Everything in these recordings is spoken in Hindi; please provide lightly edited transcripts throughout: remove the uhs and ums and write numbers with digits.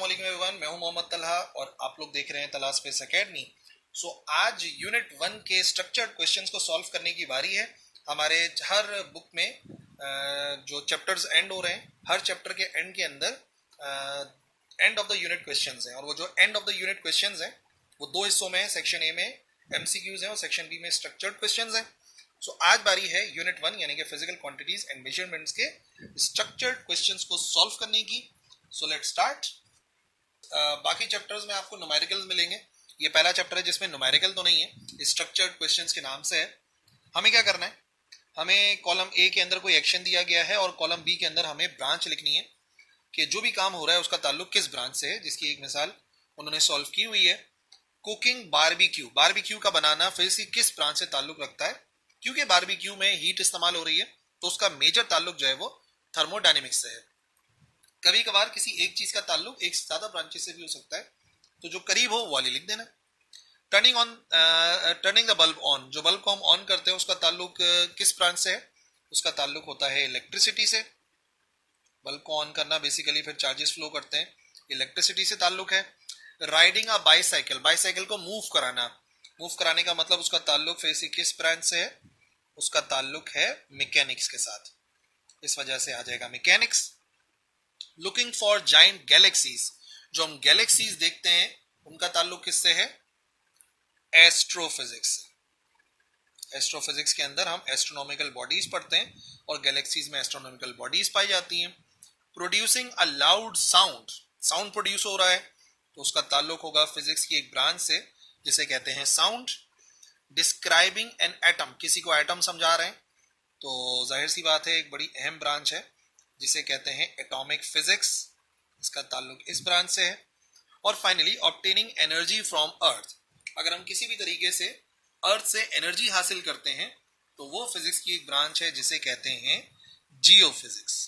वालेकुम एवरीवन, मैं हूं मोहम्मद तलहा और आप लोग देख रहे हैं तलहा स्पेस एकेडमी। आज यूनिट 1 के स्ट्रक्चर्ड क्वेश्चंस को सॉल्व करने की बारी है। हमारे हर बुक में जो चैप्टर्स एंड हो रहे हैं, हर चैप्टर के एंड के अंदर end of the unit questions हैं, और वो जो end of the unit questions हैं वो दो हिस्सों में है। सेक्शन ए में एमसीक्यूज हैं और सेक्शन बी में स्ट्रक्चर्ड क्वेश्चंस हैं। आज बारी है यूनिट 1 यानी कि फिजिकल क्वांटिटीज एंड मेजरमेंट्स के स्ट्रक्चर्ड क्वेश्चंस को सॉल्व करने की। So let's start. बाकी चैप्टर्स में आपको न्यूमेरिकल्स मिलेंगे। ये पहला चैप्टर है जिसमें न्यूमेरिकल तो नहीं है, स्ट्रक्चर्ड क्वेश्चंस के नाम से है। हमें क्या करना है, हमें कॉलम ए के अंदर कोई एक्शन दिया गया है और कॉलम बी के अंदर हमें ब्रांच लिखनी है कि जो भी काम हो रहा है उसका ताल्लुक किस ब्रांच से है, जिसकी एक मिसाल उन्होंने सॉल्व की हुई है। कुकिंग बारबेक्यू, बारबेक्यू का बनाना फिर से किस ब्रांच से ताल्लुक रखता है, क्योंकि बारबेक्यू में हीट इस्तेमाल हो रही है तो उसका मेजर ताल्लुक जो है वो थर्मोडायनेमिक्स से है। कभी कभार किसी एक चीज का ताल्लुक एक ज्यादा ब्रांचेस से भी हो सकता है, तो जो करीब हो वो वाली लिख देना। टर्निंग द बल्ब ऑन, जो बल्ब को हम ऑन करते हैं उसका ताल्लुक किस ब्रांच से है, उसका ताल्लुक होता है इलेक्ट्रिसिटी से। बल्ब को ऑन करना बेसिकली फिर चार्जेस फ्लो करते हैं, इलेक्ट्रिसिटी से ताल्लुक है। राइडिंग अ बाईसाइकिल, बाईसाइकिल को मूव कराना, मूव कराने का मतलब उसका ताल्लुक फिर से किस ब्रांच से है, उसका ताल्लुक है मैकेनिक्स के साथ, इस वजह से आ जाएगा mechanics. Looking for giant galaxies, जो हम गैलेक्सीज देखते हैं उनका ताल्लुक किससे है, एस्ट्रोफिजिक्स से। एस्ट्रोफिजिक्स के अंदर हम एस्ट्रोनॉमिकल बॉडीज पढ़ते हैं और गैलेक्सीज में एस्ट्रोनॉमिकल बॉडीज पाई जाती हैं। Producing a loud sound, sound produce हो रहा है तो उसका ताल्लुक होगा फिजिक्स की एक ब्रांच से जिसे कहते हैं साउंड। डिस्क्राइबिंग एन एटम, किसी को एटम समझा रहे हैं तो जाहिर सी बात है एक बड़ी अहम ब्रांच है जिसे कहते हैं एटॉमिक फिजिक्स, इसका ताल्लुक इस ब्रांच से है। और फाइनली ऑब्टेनिंग एनर्जी फ्रॉम अर्थ, अगर हम किसी भी तरीके से अर्थ से एनर्जी हासिल करते हैं तो वो फिजिक्स की एक ब्रांच है जिसे कहते हैं जियोफिजिक्स।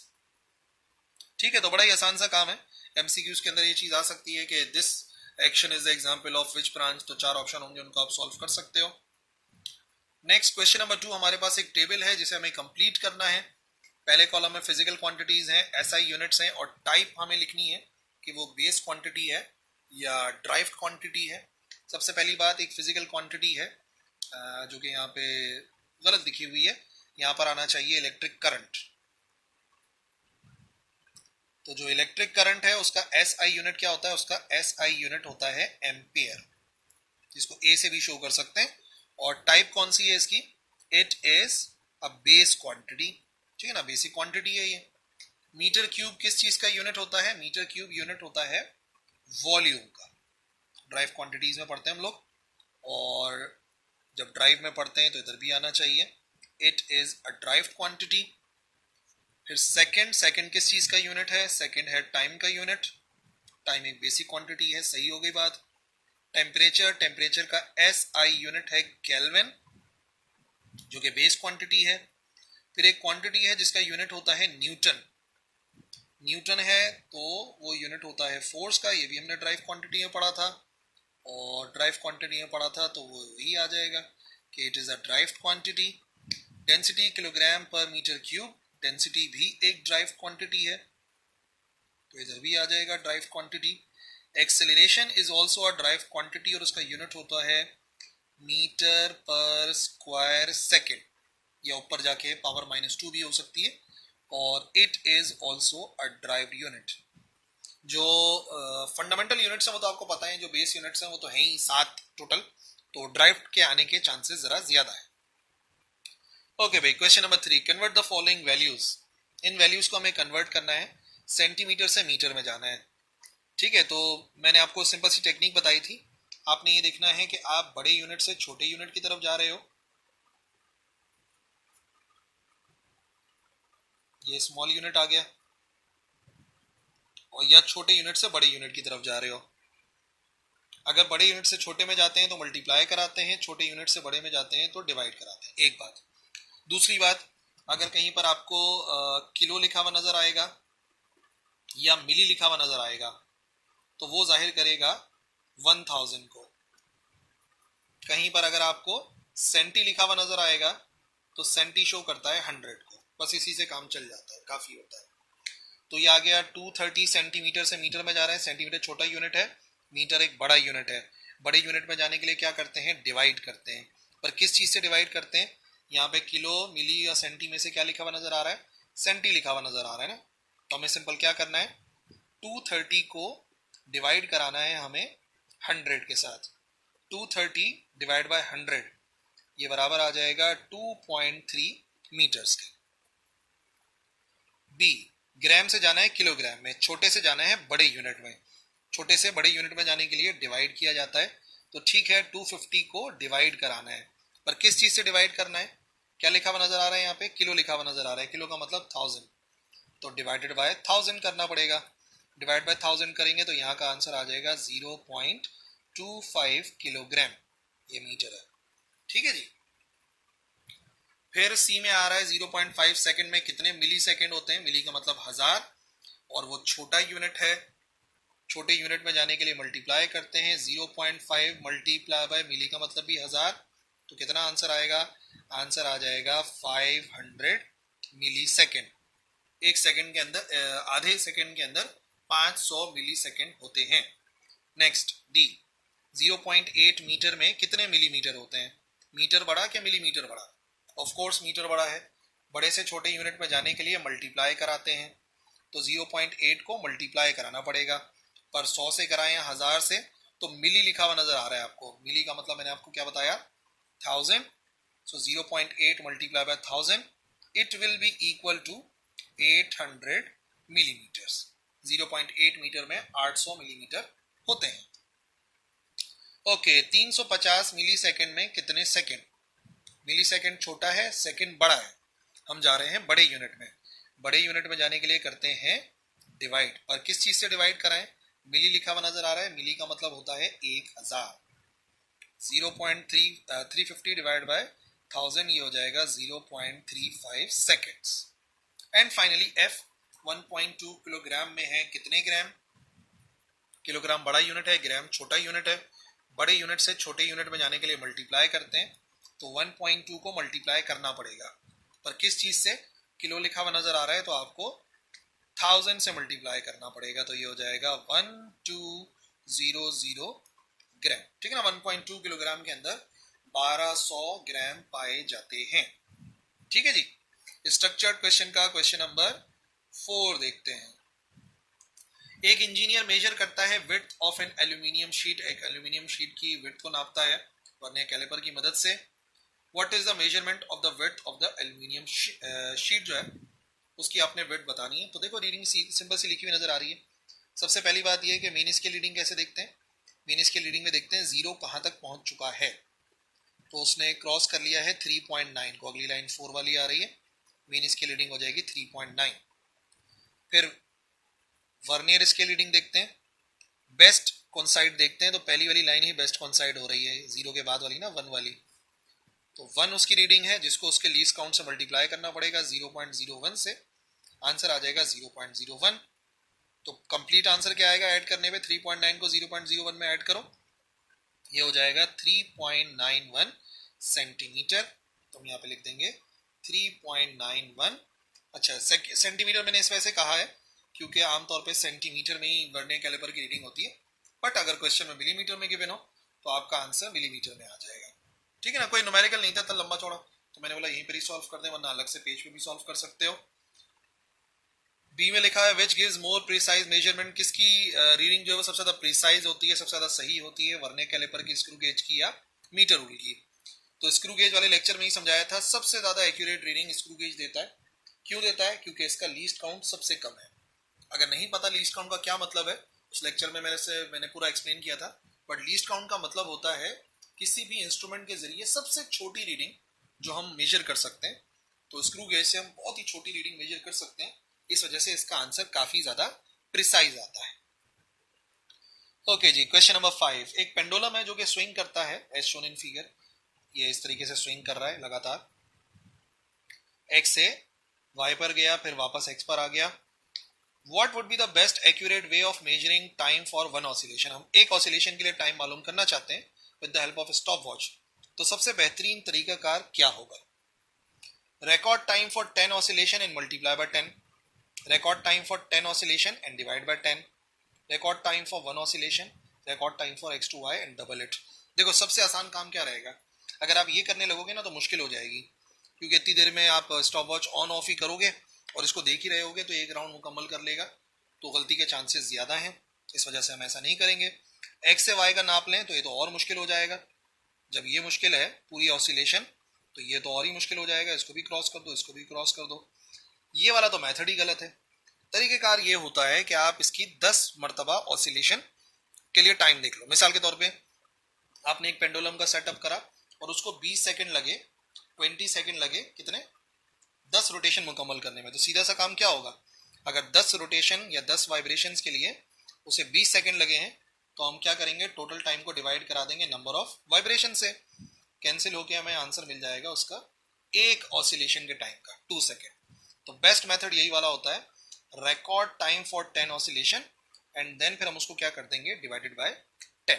ठीक है, तो बड़ा ही आसान सा काम है। एमसीक्यूज के अंदर ये चीज आ सकती है कि this action is the example of which branch, तो 4 ऑप्शन होंगे, उनको आप सॉल्व कर सकते हो। नेक्स्ट क्वेश्चन नंबर 2, हमारे पास एक टेबल है जिसे हमें कंप्लीट करना है। पहले कॉलम में फिजिकल क्वांटिटीज हैं, एसआई यूनिट्स हैं, और टाइप हमें लिखनी है कि वो बेस क्वांटिटी है या ड्राइव्ड क्वांटिटी है। सबसे पहली बात, एक फिजिकल क्वांटिटी है जो कि यहाँ पे गलत दिखी हुई है, यहाँ पर आना चाहिए इलेक्ट्रिक करंट। तो जो इलेक्ट्रिक करंट है उसका एसआई यूनिट क्या होता है, उसका एसआई यूनिट होता है एम्पियर, जिसको ए से भी शो कर सकते हैं। और टाइप कौन सी है इसकी, it is a base quantity, ठीक है ना, बेसिक क्वांटिटी है ये। मीटर क्यूब किस चीज का यूनिट होता है, मीटर क्यूब यूनिट होता है वॉल्यूम का। ड्राइव क्वांटिटीज में पढ़ते हैं हम लोग, और जब ड्राइव में पढ़ते हैं तो इधर भी आना चाहिए, it is a drive quantity. फिर सेकंड, सेकंड किस चीज का यूनिट है, सेकंड है टाइम का यूनिट, टाइम एक बेसिक क्वांटिटी है, सही हो गई बात। टेम्परेचर, टेम्परेचर का एसआई यूनिट है केल्विन, जो कि बेस क्वांटिटी है। फिर एक क्वांटिटी है जिसका यूनिट होता है न्यूटन, न्यूटन है तो वो यूनिट होता है फोर्स का, ये भी हमने ड्राइव क्वांटिटी में पढ़ा था, और ड्राइव क्वांटिटी में पढ़ा था तो वो वही आ जाएगा कि it is a drive quantity. Density kilogram पर मीटर क्यूब, डेंसिटी भी एक ड्राइव क्वांटिटी है तो इधर भी आ जाएगा drive quantity. Acceleration is also a drive quantity और उसका यूनिट होता है मीटर पर स्क्वायर सेकेंड, या ऊपर जाके पावर -2 भी हो सकती है, और it is also a derived unit. जो फंडामेंटल यूनिट्स हैं वो तो आपको पता है, जो बेस यूनिट्स हैं वो तो है ही 7 टोटल, तो ड्राइव्ड के आने के चांसेस जरा ज्यादा है। ओके भाई, question number 3, convert the following values. In values को हमें कन्वर्ट करना है, सेंटीमीटर से मीटर में जाना है। ठीक है, तो मैंने आपको सिंपल सी टेक्निक बताई थी, आपने ये देखना है कि आप बड़े यूनिट से छोटे यूनिट की तरफ जा रहे हो, ये स्मॉल यूनिट आ गया, और या छोटे यूनिट से बड़े यूनिट की तरफ जा रहे हो। अगर बड़े यूनिट से छोटे में जाते हैं तो मल्टीप्लाई कराते हैं, छोटे यूनिट से बड़े में जाते हैं तो डिवाइड कराते हैं, एक बात। दूसरी बात, अगर कहीं पर आपको किलो लिखा हुआ नजर आएगा या मिली लिखा हुआ नजर आएगा तो वो जाहिर करेगा 1000 को। कहीं पर अगर आपको सेंटी लिखा हुआ नजर आएगा तो सेंटी शो करता है 100 को। बस इसी से काम चल जाता है, काफी होता है। तो ये आ गया 230 सेंटीमीटर से मीटर में जा रहा है। सेंटीमीटर छोटा यूनिट है, मीटर एक बड़ा यूनिट है। बड़े यूनिट में जाने के लिए क्या करते हैं, डिवाइड करते हैं। पर किस चीज से डिवाइड करते हैं, यहाँ पे किलो, मिली या सेंटी में से क्या लिखा हुआ नजर आ रहा है, सेंटी लिखा हुआ नजर आ रहा है ना। तो हमें सिंपल क्या करना है, 230 को डिवाइड कराना है हमें 100 के साथ। 230 डिवाइड बाय 100 ये बराबर आ जाएगा 2.3 मीटर्स के। बी, ग्राम से जाना है किलोग्राम में, छोटे से जाना है बड़े यूनिट में। छोटे से बड़े यूनिट में जाने के लिए डिवाइड किया जाता है। तो ठीक है, 250 को डिवाइड कराना है, पर किस चीज से डिवाइड करना है, क्या लिखा हुआ नजर आ रहा है, यहाँ पे किलो लिखा हुआ नजर आ रहा है। किलो का मतलब 1000, तो डिवाइडेड बाय 1000 करना पड़ेगा। डिवाइड बाय 1000 करेंगे तो यहाँ का आंसर आ जाएगा 0.25 किलोग्राम, ये मीटर है। ठीक है जी। फिर सी में आ रहा है 0.5 सेकंड में कितने मिली सेकंड होते हैं। मिली का मतलब 1000 और वो छोटा यूनिट है। छोटे यूनिट में जाने के लिए मल्टीप्लाई करते हैं, 0.5 मल्टीप्लाई बाय मिली का मतलब भी 1000, तो कितना आंसर आएगा, आंसर आ जाएगा 500 मिली सेकेंड। एक सेकंड के अंदर, आधे सेकंड के अंदर 500 मिली सेकेंड होते हैं। नेक्स्ट डी, 0.8 मीटर में कितने मिलीमीटर होते हैं। मीटर बड़ा क्या मिलीमीटर बड़ा, ऑफ कोर्स मीटर बड़ा है। बड़े से छोटे यूनिट में जाने के लिए मल्टीप्लाई कराते हैं, तो 0.8 को मल्टीप्लाई कराना पड़ेगा। पर 100 से कराएं या 1000 से, तो मिली लिखा हुआ नजर आ रहा है आपको। मिली का मतलब मैंने आपको क्या बताया, 1000। So 0.8 multiply by 1000 it will be equal to 800 millimetres. 0.8 metre में 800 मिलीमीटर होते हैं। ओके, 350 मिली सेकेंड में कितने सेकेंड। मिली सेकेंड छोटा है, सेकेंड बड़ा है। हम जा रहे हैं बड़े यूनिट में। बड़े यूनिट में जाने के लिए करते हैं डिवाइड, पर किस चीज से डिवाइड कराएं, मिली लिखा हुआ नजर आ रहा है। मिली का मतलब होता है 1000। 350 डिवाइड बाय 1000 ये हो जाएगा 0.35 seconds. And finally F 1.2 kilogram में है कितने ग्राम। किलोग्राम बड़ा यूनिट है, ग्राम छोटा यूनिट है। बड़े यूनिट से छोटे यूनिट में जाने के लिए मल्टीप्लाई करते हैं, तो 1.2 को मल्टीप्लाई करना पड़ेगा। पर किस चीज से, किलो लिखा हुआ नजर आ रहा है तो आपको 1000 से मल्टीप्लाई करना पड़ेगा, तो ये हो जाएगा 1200 ग्राम। ठीक है ना। 1.2 किलोग्राम के अंदर 1200 ग्राम पाए जाते हैं। ठीक है जी। स्ट्रक्चर्ड क्वेश्चन का क्वेश्चन नंबर 4 देखते हैं। एक इंजीनियर मेजर करता है width of an aluminium sheet. एक एल्यूमिनियम शीट की विड्थ को नापता है वर्नियर कैलिपर की मदद से। What is the measurement of the width of the aluminium sheet, जो है उसकी आपने विड्थ बतानी है। तो देखो रीडिंग सिंपल सी लिखी हुई नजर आ रही है। सबसे पहली बात यह है कि मेन स्केल रीडिंग कैसे देखते हैं। मेन स्केल रीडिंग में देखते हैं जीरो कहां तक पहुंच चुका है। तो उसने क्रॉस कर लिया है 3.9 को, अगली लाइन 4 वाली आ रही है, मेन स्केल रीडिंग हो जाएगी 3.9। फिर वर्नियर स्केल रीडिंग देखते हैं, बेस्ट कॉन्साइड देखते हैं। तो पहली वाली लाइन ही बेस्ट कॉन्साइड हो रही है, जीरो के बाद वाली ना, 1 वाली। तो 1 उसकी रीडिंग है, जिसको उसके लीस्ट काउंट से मल्टीप्लाई करना पड़ेगा 0.01 से। आंसर आ जाएगा 0.01। तो कंप्लीट आंसर क्या आएगा ऐड करने पे, 3.9 को 0.01 में ऐड करो, ये हो जाएगा 3.91 सेंटीमीटर। तो हम यहाँ पे लिख देंगे 3.91। अच्छा, सेंटीमीटर मैंने इस वजह से कहा है क्योंकि आमतौर पे सेंटीमीटर में ही वर्नियर कैलिपर की रीडिंग होती है, बट अगर क्वेश्चन में मिलीमीटर में गिवन हो तो आपका आंसर मिलीमीटर में आ जाएगा। ठीक है ना। कोई न्यूमेरिकल नहीं था इतना लंबा चौड़ा, तो मैंने बोला यहीं पर ही सॉल्व कर दें, वरना अलग से पेज पे भी सॉल्व कर सकते हो। बी में लिखा है which gives more precise measurement. किसकी रीडिंग जो है वो सबसे ज्यादा प्रिसाइज होती है, सबसे ज्यादा सही होती है, वर्नियर कैलिपर की, स्क्रू गेज की या मीटर रूल की। तो स्क्रू गेज वाले लेक्चर में ही समझाया था, सबसे ज्यादा एक्यूरेट रीडिंग स्क्रू गेज देता है। क्यों देता है, क्योंकि इसका लीस्ट काउंट सबसे कम है। अगर नहीं पता लीस्ट काउंट का क्या मतलब है, उस लेक्चर में मैंने पूरा एक्सप्लेन किया था। बट लीस्ट काउंट का मतलब होता है किसी भी इंस्ट्रूमेंट के जरिए सबसे छोटी रीडिंग जो हम मेजर कर सकते हैं। तो स्क्रू गेज से हम बहुत ही छोटी रीडिंग मेजर कर सकते हैं, इस वजह से इसका आंसर काफी ज्यादा प्रिसाइज आता है। ओके जी, क्वेश्चन नंबर 5। एक पेंडुलम है जो कि स्विंग करता है एज शोन इन फिगर। ये इस तरीके से स्विंग कर रहा है लगातार, एक्स से वाई पर गया, फिर वापस एक्स पर आ गया। What would be the best accurate way of measuring time for one oscillation? हम एक ऑसिलेशन के लिए टाइम मालूम करना चाहते हैं with the help of a stopwatch। तो सबसे बेहतरीन तरीकाकार क्या होगा। Record time for 10 oscillation and multiply by 10। record time for 10 oscillation and divide by 10, record time for 1 oscillation, record time for x to y and double it. देखो सबसे आसान काम क्या रहेगा, अगर आप ये करने लगोगे ना तो मुश्किल हो जाएगी, क्योंकि इतनी देर में आप स्टॉप वॉच ऑन ऑफ ही करोगे और इसको देख ही रहे होगे तो एक राउंड मुकम्मल कर लेगा, तो गलती के चांसेस ज़्यादा हैं, इस वजह से हम ऐसा नहीं करेंगे। एक्स से वाई का नाप लें तो ये तो और मुश्किल हो जाएगा, जब ये मुश्किल है पूरी ऑसिलेशन तो ये तो और ही मुश्किल हो जाएगा, इसको भी क्रॉस कर दो, इसको भी क्रॉस कर दो, ये वाला तो मेथड ही गलत है। तरीकेकार ये होता है कि आप इसकी 10 मरतबा ऑसिलेशन के लिए टाइम देख लो। मिसाल के तौर पे आपने एक पेंडुलम का सेटअप करा और उसको 20 सेकंड लगे, 20 सेकंड लगे कितने, 10 रोटेशन मुकम्मल करने में, तो सीधा सा काम क्या होगा, अगर 10 रोटेशन या 10 वाइब्रेशंस के लिए उसे 20 सेकंड लगे हैं तो हम क्या करेंगे, टोटल टाइम को डिवाइड करा देंगे नंबर ऑफ वाइब्रेशन से, कैंसिल होके हमें आंसर मिल जाएगा उसका एक ऑसिलेशन के टाइम का 2 सेकंड। तो बेस्ट मेथड यही वाला होता है, record time for 10 oscillation and then फिर हम उसको क्या कर देंगे, डिवाइडेड बाय 10।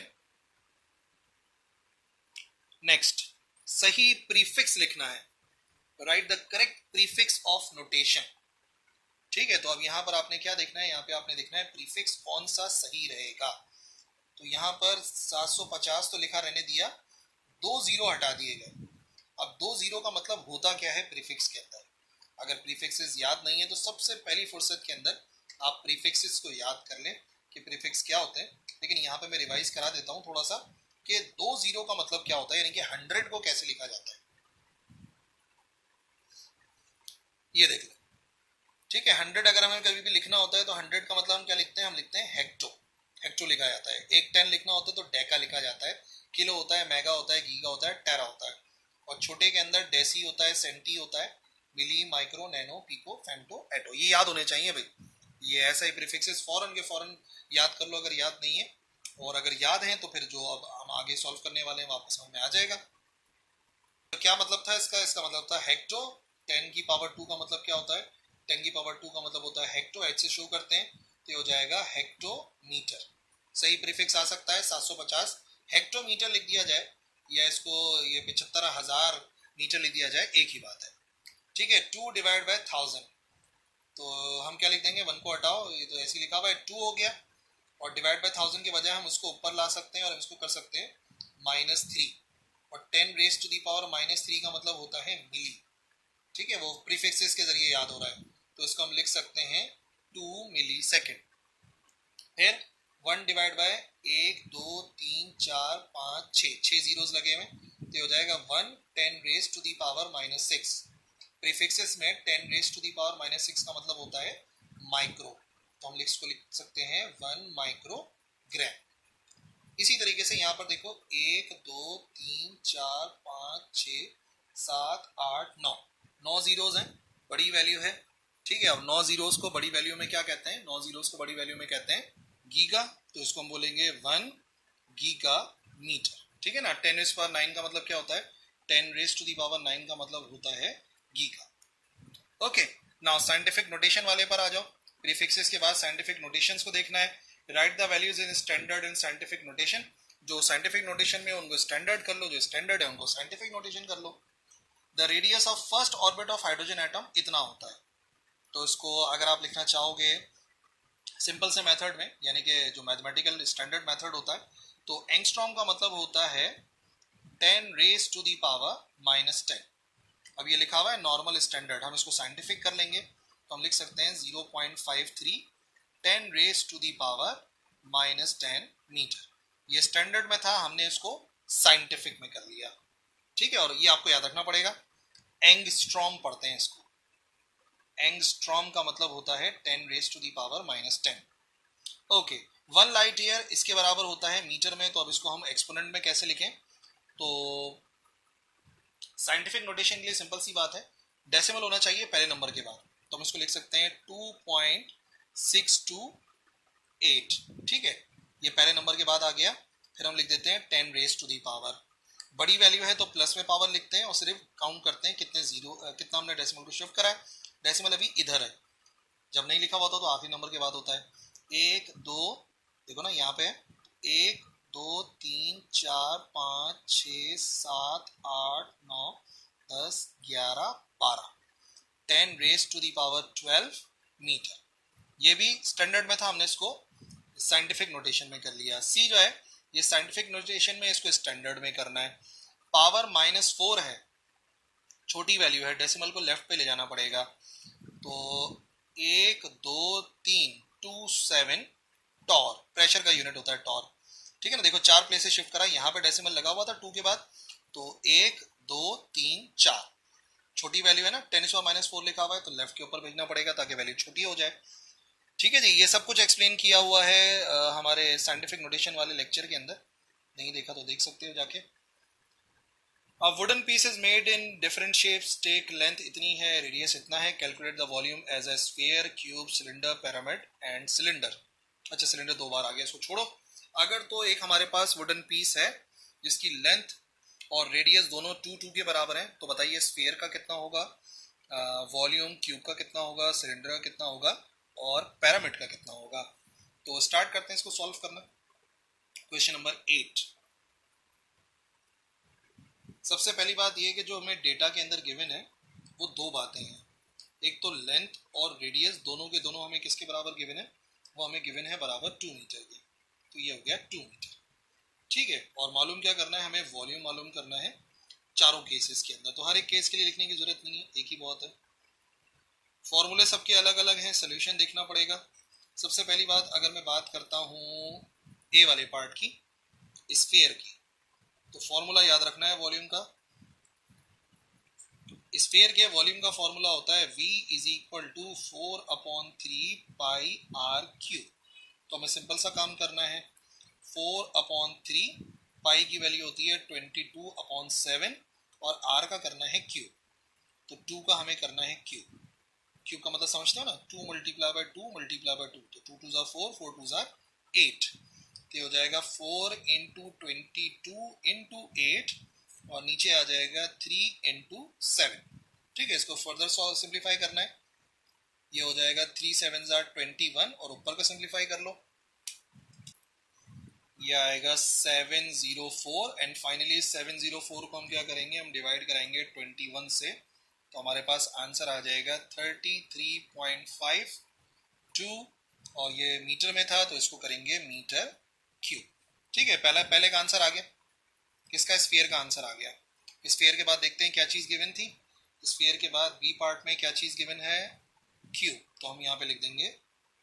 नेक्स्ट, सही प्रीफिक्स लिखना है, write the correct prefix of notation. ठीक है, तो अब यहाँ पर आपने क्या देखना है, यहाँ पे आपने देखना है प्रीफिक्स कौन सा सही रहेगा। तो यहाँ पर 750 तो लिखा रहने दिया, 2 जीरो हटा दिए गए। अब 2 जीरो का मतलब होता क्या है प्रीफिक्स के अंदर, अगर प्रीफिक्सेस याद नहीं है तो सबसे पहली फुर्सत के अंदर आप प्रीफिक्सेस को याद कर लें कि प्रीफिक्स क्या होते हैं। लेकिन यहाँ पे मैं रिवाइज करा देता हूँ थोड़ा सा कि 2 जीरो का मतलब क्या होता है, यानी कि 100 को कैसे लिखा जाता है, ये देख लें। ठीक है, 100 अगर हमें कभी भी लिखना होता है तो 100 का मतलब हम क्या लिखते हैं, हम लिखते हैं हेक्टो, हेक्टो लिखा जाता है। एक 10 लिखना होता है तो डेका लिखा जाता है, किलो होता है, मेगा होता है, गीगा होता है, टेरा होता है, और छोटे के अंदर डेसी होता है, सेंटी होता है, मिली, माइक्रो, नैनो, पिको, फेम्टो, एटो, ये याद होने चाहिए भाई। ये ऐसा ही प्रीफिक्सेस फौरन के फौरन याद कर लो अगर याद नहीं है, और अगर याद है तो फिर जो अब हम आगे सॉल्व करने वाले हैं वापस समझ में आ जाएगा। तो क्या मतलब था इसका, इसका मतलब था हेक्टो, 10 की पावर 2 का मतलब क्या होता है, 10 की पावर 2 का मतलब होता है हेक्टो, एच से शो करते हैं तो हो जाएगा हेक्टोमीटर। सही प्रीफिक्स आ सकता है 750, हेक्टोमीटर लिख दिया जाए या इसको ये 75,000 मीटर लिख दिया जाए, एक ही बात है। ठीक है, 2 डिवाइड बाय 1000, तो हम क्या लिख देंगे, 1 को हटाओ, ये तो ऐसे लिखा हुआ है 2 हो गया, और डिवाइड बाय 1000 के बजाय हम उसको ऊपर ला सकते हैं और हम इसको कर सकते हैं -3, और 10 रेज टू दी पावर -3 का मतलब होता है मिली। ठीक है, वो प्रीफिक्सेस के जरिए याद हो रहा है, तो इसको हम लिख सकते हैं 2 मिली सेकेंड। फिर 1 डिवाइड बाय 1 2 3 4 5 6 जीरोस लगे हुए, तो हो जाएगा 1 10 raise to the power -6। Prefixes में 10 रेज टू दी पावर -6 का मतलब होता है माइक्रो, तो हम इसको लिख सकते हैं 1 माइक्रोग्राम। इसी तरीके से यहाँ पर देखो 1 2 3 4 5 6 7 8 9, 9 जीरोस हैं, बड़ी वैल्यू है। ठीक है, अब 9 जीरोस को बड़ी वैल्यू में क्या कहते हैं, 9 जीरोस को बड़ी वैल्यू में कहते हैं गीगा, तो इसको हम बोलेंगे 1 गीगा मीटर। ठीक है ना, 10 रेज पावर 9 का मतलब क्या होता है, 10 रेज टू दी पावर 9 का मतलब होता है giga. Okay, now scientific notation वाले पर आ जाओ। प्रीफिक्सेस के बाद साइंटिफिक नोटेशंस को देखना है, write the values in standard and scientific notation. जो साइंटिफिक नोटेशन में उनको स्टैंडर्ड कर लो, जो स्टैंडर्ड है उनको साइंटिफिक नोटेशन कर लो। The radius of first orbit of hydrogen atom इतना होता है, तो इसको अगर आप लिखना चाहोगे सिंपल से मेथड में, यानी कि जो मैथमेटिकल स्टैंडर्ड मेथड होता है, तो एंगस्ट्रॉम का मतलब होता है 10 रेज टू दी पावर -10। अब ये लिखा हुआ है नॉर्मल स्टैंडर्ड, हम इसको साइंटिफिक कर लेंगे तो हम लिख सकते हैं 0.53 10 raise to the power -10 metre. ये स्टैंडर्ड में था, हमने इसको साइंटिफिक में कर लिया। ठीक है, और ये आपको याद रखना पड़ेगा, एंगस्ट्रॉम पढ़ते हैं इसको, एंगस्ट्रॉम का मतलब होता है 10 raise to the power -10। Okay, 1 light year इसके बराबर होता है मीटर में, तो अब इसको हम एक्सपोनेंट में कैसे लिखें, तो साइंटिफिक नोटेशन के लिए सिंपल सी बात है, डेसिमल होना चाहिए पहले नंबर के बाद, तो हम इसको लिख सकते हैं 2.628। ठीक है, ये पहले नंबर के बाद आ गया, फिर हम लिख देते हैं 10 रेज टू दी पावर, बड़ी वैल्यू है तो प्लस में पावर लिखते हैं और सिर्फ काउंट करते हैं कितने जीरो, कितना हमने डेसिमल को शिफ्ट करा है। डेसिमल अभी इधर है, जब नहीं लिखा हुआ था तो आखिरी नंबर के बाद होता है। 1 2, देखो ना यहाँ पे 1 2 3 4 5 6 7 8 9 10 11 12, 10 raise to the power 12 metre. ये भी स्टैंडर्ड में था, हमने इसको साइंटिफिक नोटेशन में कर लिया। सी जो है ये साइंटिफिक नोटेशन में, इसको स्टैंडर्ड में करना है। पावर -4 है, छोटी वैल्यू है, डेसिमल को लेफ्ट पे ले जाना पड़ेगा। तो 1 2 3 2 7 टॉर, प्रेशर का यूनिट होता है टॉर, ठीक है ना। देखो 4 प्लेसेस शिफ्ट करा, यहाँ पे डेसिमल लगा हुआ था 2 के बाद, तो 1 2 3 4, छोटी वैल्यू है ना, 10⁻⁴ लिखा हुआ है, तो लेफ्ट के ऊपर भेजना पड़ेगा ताकि वैल्यू छोटी हो जाए। ठीक है जी, ये सब कुछ एक्सप्लेन किया हुआ है हमारे साइंटिफिक नोटेशन वाले लेक्चर के अंदर, नहीं देखा तो देख सकते हो जाके। A wooden piece is made in different shapes, take length इतनी है, रेडियस इतना है, calculate the volume as a sphere, cube, cylinder, pyramid and cylinder। अच्छा सिलेंडर 2 बार आ गया, इसको छोड़ो। अगर तो एक हमारे पास वुडन पीस है जिसकी लेंथ और रेडियस दोनों 2 2 के बराबर हैं, तो बताइए स्फीयर का कितना होगा, वॉल्यूम क्यूब का कितना होगा, सिलेंडर का कितना होगा और पैरामिड का कितना होगा। तो स्टार्ट करते हैं इसको सॉल्व करना। Question number 8। सबसे पहली बात ये कि जो हमें डेटा के अंदर गिवन है वो दो बातें हैं, एक तो लेंथ और रेडियस दोनों के दोनों हमें किसके बराबर गिवन है, वो हमें गिवन है बराबर 2 मीटर के, तो ये हो गया 2 मीटर। ठीक है, और मालूम क्या करना है, हमें वॉल्यूम मालूम करना है चारों केसेस के अंदर, तो हर एक केस के लिए लिखने की जरूरत नहीं है, एक ही बहुत है। फॉर्मूले सबके अलग अलग हैं, सोल्यूशन देखना पड़ेगा। सबसे पहली बात, अगर मैं बात करता हूँ ए वाले पार्ट की, स्फीयर की, तो फॉर्मूला याद रखना है वॉल्यूम का। स्फीयर के वॉल्यूम का फॉर्मूला होता है V = 4/3 पाई आर क्यूब। तो हमें सिंपल सा काम करना है, 4/3, पाई की वैल्यू होती है 22/7 और आर का करना है क्यूब, तो 2 का हमें करना है क्यूब। क्यूब का मतलब समझते हो ना, 2 × 2 × 2, तो 2 2 ज़ा 4, 4 2 ज़ा 8, तो हो जाएगा 4 × 22 × 8 और नीचे आ जाएगा 3 × 7। ठीक है, इसको फर्दर सिंप्लीफाई करना है, ये हो जाएगा 3 7 ज़ा 21 और ऊपर का सिंप्लीफाई कर लो, ये आएगा 704 एंड फाइनली 704 को हम क्या करेंगे, हम डिवाइड कराएंगे 21 से, तो हमारे पास आंसर आ जाएगा 33.52 और ये मीटर में था तो इसको करेंगे मीटर क्यूब। ठीक है, पहले का आंसर आ गया, किसका, स्फीयर का आंसर आ गया। स्फीयर के बाद देखते हैं क्या चीज गिवन थी, स्फीयर के बाद बी पार्ट में क्या चीज गिवन है, क्यूब, तो हम यहाँ पे लिख देंगे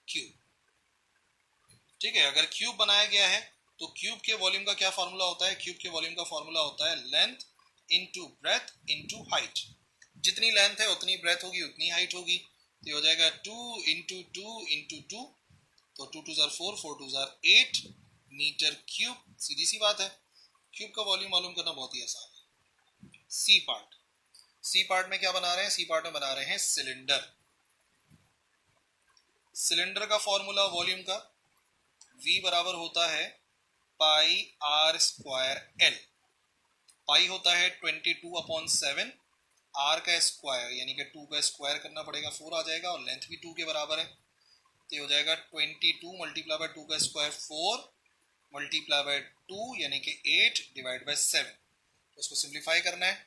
क्यूब। ठीक है, अगर क्यूब बनाया गया है तो क्यूब के वॉल्यूम का क्या फॉर्मूला होता है, क्यूब के वॉल्यूम का फॉर्मूला होता है length into breadth into height, जितनी लेंथ है उतनी ब्रेथ होगी उतनी हाइट होगी, तो हो जाएगा 2 × 2 × 2, तो 2 2 ज़ा 4, 4 2 ज़ा 8 मीटर क्यूब। सीधी सी बात है, क्यूब का वॉल्यूम मालूम करना बहुत ही आसान है। सी पार्ट, सी पार्ट में क्या बना रहे हैं, सी पार्ट में बना रहे हैं सिलेंडर। सिलेंडर का फॉर्मूला वॉल्यूम का V बराबर होता है पाई r² L, पाई होता है 22/7, r का स्क्वायर यानी कि 2 का स्क्वायर करना पड़ेगा, 4 आ जाएगा और लेंथ भी 2 के बराबर है, तो हो जाएगा 22 × 2 का स्क्वायर 4 × 2 यानी कि 8 / 7, तो उसको सिंप्लीफाई करना है,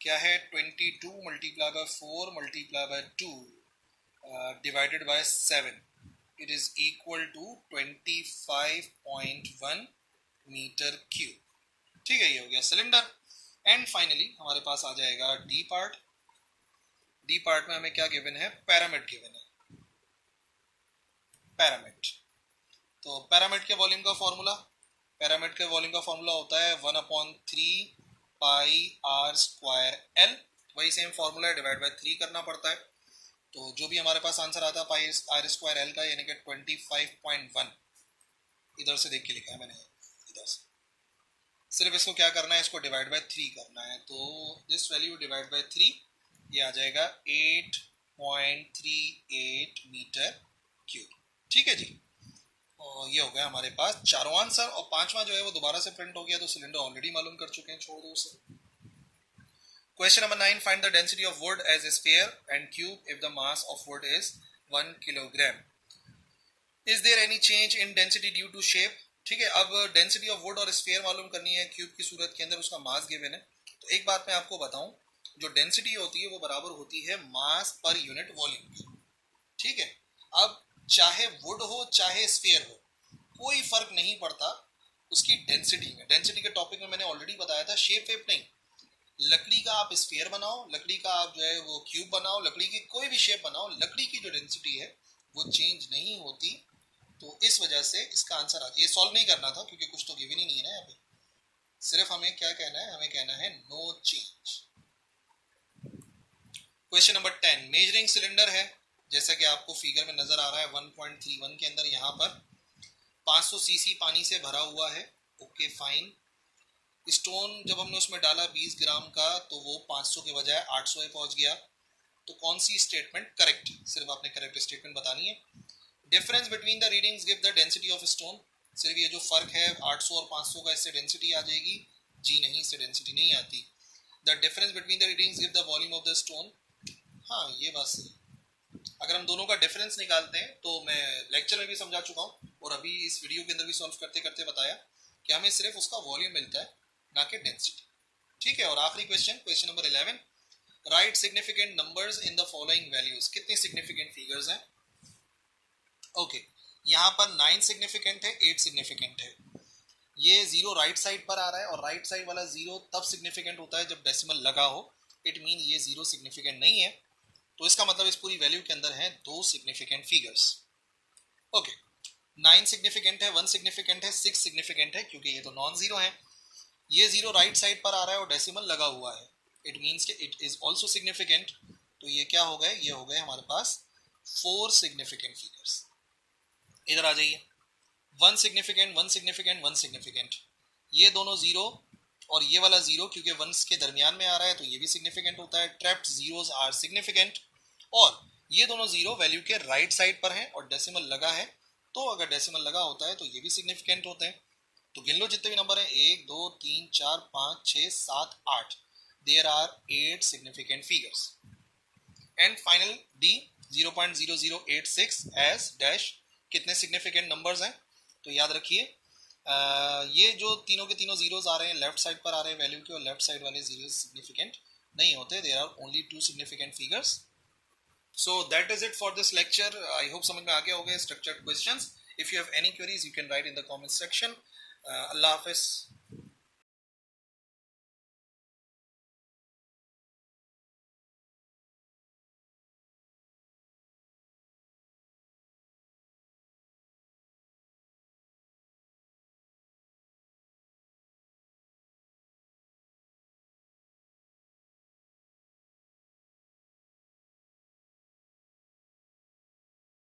क्या है 22 × 4 × 2 divided by 7, it is equal to 25.1 metre cube. ठीक है, ये हो गया सिलेंडर। एंड फाइनली हमारे पास आ जाएगा डी पार्ट। डी पार्ट में हमें क्या गिवन है, पैरामिड गिवन है, पैरामिड। तो पैरामिड के वॉल्यूम का फॉर्मूला, पैरामिड के वॉल्यूम का फॉर्मूला होता है 1/3 पाई r² L, वही सेम फॉर्मूला है, डिवाइड बाय 3 करना पड़ता है, तो जो भी हमारे पास आंसर आता है पाई r² L का यानी कि 25.1, इधर से देख के लिखा है मैंने, इधर से सिर्फ इसको क्या करना है, इसको डिवाइड बाय 3 करना है, तो दिस वैल्यू डिवाइड बाय 3, ये आ जाएगा 8.38 मीटर क्यूब। ठीक है जी, और ये हो गया हमारे पास चारों आंसर, और पांचवा जो है वो दोबारा से प्रिंट हो गया, तो सिलेंडर ऑलरेडी मालूम कर चुके हैं, छोड़ दो उसे। Question number 9, find the density of wood as a sphere and cube if the mass of wood is 1 kilogram. Is there any change in density due to shape? ठीक है, अब डेंसिटी ऑफ वुड और स्फीयर मालूम करनी है क्यूब की सूरत के अंदर, उसका मास गिवन है, तो एक बात मैं आपको बताऊं, जो डेंसिटी होती है वो बराबर होती है मास पर यूनिट वॉल्यूम की। ठीक है, अब चाहे वुड हो चाहे स्फीयर हो, कोई फर्क नहीं पड़ता उसकी डेंसिटी में। डेंसिटी के टॉपिक में मैंने ऑलरेडी बताया था, शेप वेप नहीं। लकड़ी का आप स्फीयर बनाओ, लकड़ी का आप जो है वो क्यूब बनाओ, लकड़ी की कोई भी शेप बनाओ, लकड़ी की जो डेंसिटी है वो चेंज नहीं होती। तो इस वजह से इसका आंसर आ, ये सॉल्व नहीं करना था क्योंकि कुछ तो गिवन ही नहीं है ना यहाँ पे। सिर्फ हमें क्या कहना है, हमें कहना है no change. Question number 10, measuring cylinder है, जैसा कि आपको फिगर में नजर आ रहा है 1.31 के अंदर यहाँ पर 500 सीसी पानी से भरा हुआ है। Okay fine. स्टोन जब हमने उसमें डाला 20 ग्राम का तो वो 500 के बजाय 800 पे पहुंच गया। तो कौन सी स्टेटमेंट करेक्ट है, सिर्फ आपने करेक्ट स्टेटमेंट बतानी है। Difference between the readings give the density of stone, सिर्फ ये जो फर्क है 800 और 500 का, इससे डेंसिटी आ जाएगी? जी नहीं, इससे डेंसिटी नहीं आती। The difference between the readings give the volume of the stone, हाँ ये बात सही। अगर हम दोनों का डिफरेंस निकालते हैं तो मैं लेक्चर में भी समझा चुका हूँ और अभी इस वीडियो के अंदर भी सॉल्व करते करते बताया कि हमें सिर्फ उसका वॉल्यूम मिलता है, ना कि डेंसिटी। ठीक है, और आखिरी question, question number 11, right significant numbers in the following values. कितने सिग्निफिकेंट फिगर्स हैं? ओके, यहाँ पर 9 सिग्निफिकेंट है, 8 सिग्निफिकेंट है। ये जीरो राइट साइड पर आ रहा है और राइट साइड वाला जीरो तब सिग्निफिकेंट होता है जब डेसिमल लगा हो। इट मीन ये जीरो सिग्निफिकेंट नहीं है, तो इसका मतलब इस पूरी वैल्यू के अंदर है 2 सिग्निफिकेंट फिगर्स। ओके, 9 सिग्निफिकेंट है, 1 सिग्निफिकेंट है, 6 सिग्निफिकेंट है, क्योंकि ये तो नॉन जीरो है। ये जीरो राइट साइड पर आ रहा है और डेसिमल लगा हुआ है, इट मीन्स कि इट इज ऑल्सो सिग्निफिकेंट। तो ये क्या हो गए, ये हो गए हमारे पास 4 सिग्निफिकेंट फिगर्स। इधर आ जाइए, 1 सिग्निफिकेंट, 1 सिग्निफिकेंट, 1 सिग्निफिकेंट, ये दोनों जीरो और ये वाला जीरो क्योंकि वंस के दरमियान में आ रहा है तो ये भी सिग्निफिकेंट होता है। Trapped zeros are significant. और ये दोनों जीरो वैल्यू के राइट साइड पर हैं और डेसिमल लगा है, तो अगर डेसिमल लगा होता है तो ये भी सिग्निफिकेंट होते हैं। तो गिन लो जितने भी नंबर हैं, 1 2 3 4 5 6 7 8, there are 8 significant figures. And final D 0.0086 as dash, कितने सिग्निफिकेंट नंबर्स हैं? तो याद रखिए ये जो तीनों के तीनों जीरोस आ रहे हैं लेफ्ट साइड पर आ रहे हैं वैल्यू के, और लेफ्ट साइड वाले जीरोस सिग्निफिकेंट नहीं होते, there are only 2 significant figures. So that is it for this lecture. I hope समझ में आ गया होगा structured questions. If you have any queries you can write in the comment section. अल्लाह हाफिज।